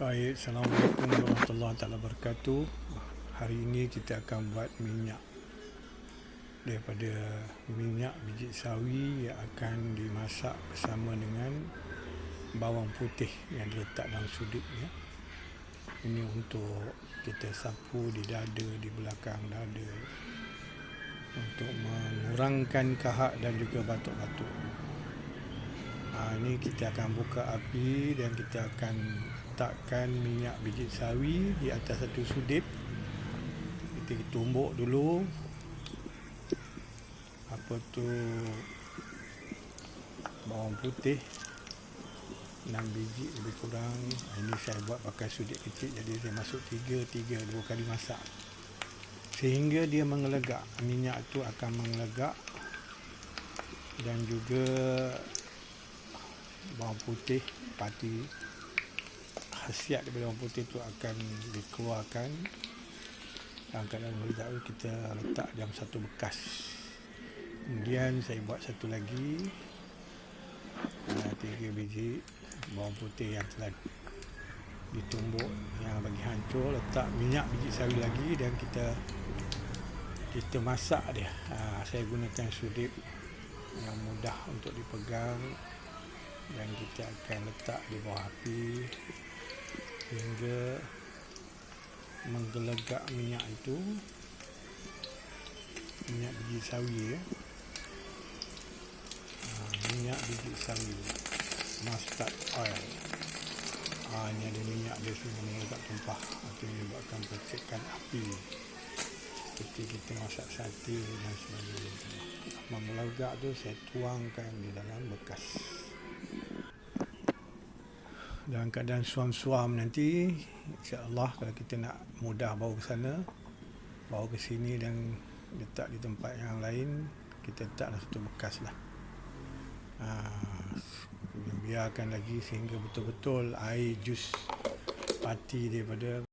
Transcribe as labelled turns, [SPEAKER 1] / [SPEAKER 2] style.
[SPEAKER 1] Baik, Assalamualaikum warahmatullahi wabarakatuh. Hari ini kita akan buat minyak daripada minyak biji sawi yang akan dimasak bersama dengan bawang putih yang diletak dalam sudut ya. Ini untuk kita sapu di dada, di belakang dada, untuk mengurangkan kahak dan juga batuk-batuk. Ini kita akan buka api dan kita akan letakkan minyak biji sawi di atas satu sudut. Kita tumbuk dulu bawang putih 6 biji lebih kurang. Ini saya buat pakai sudut kecil, jadi saya masuk 2 kali masak sehingga dia mengelegak. Minyak itu akan mengelegak dan juga bawang putih, pati khasiat daripada bawang putih itu akan dikeluarkan. Dalam keadaan meledak kita letak dalam satu bekas. Kemudian saya buat satu lagi, 3 biji bawang putih yang telah ditumbuk yang bagi hancur, letak minyak biji sawi lagi dan kita masak dia. Saya gunakan sudut yang mudah untuk dipegang dan kita akan letak di bawah api hingga menggelegak minyak itu, minyak biji sawi ya. Minyak biji sawi, mustard oil. Ini ada minyak dia semua menggelegak tumpah, itu menyebabkan percikan api seperti kita masak sate dan sebagainya. Menggelegak tu saya tuangkan di dalam bekas. Dalam keadaan suam-suam nanti, insya-Allah kalau kita nak mudah bawa ke sana, bawa ke sini dan letak di tempat yang lain, kita letaklah satu bekas lah. Biarkan lagi sehingga betul-betul air jus pati daripada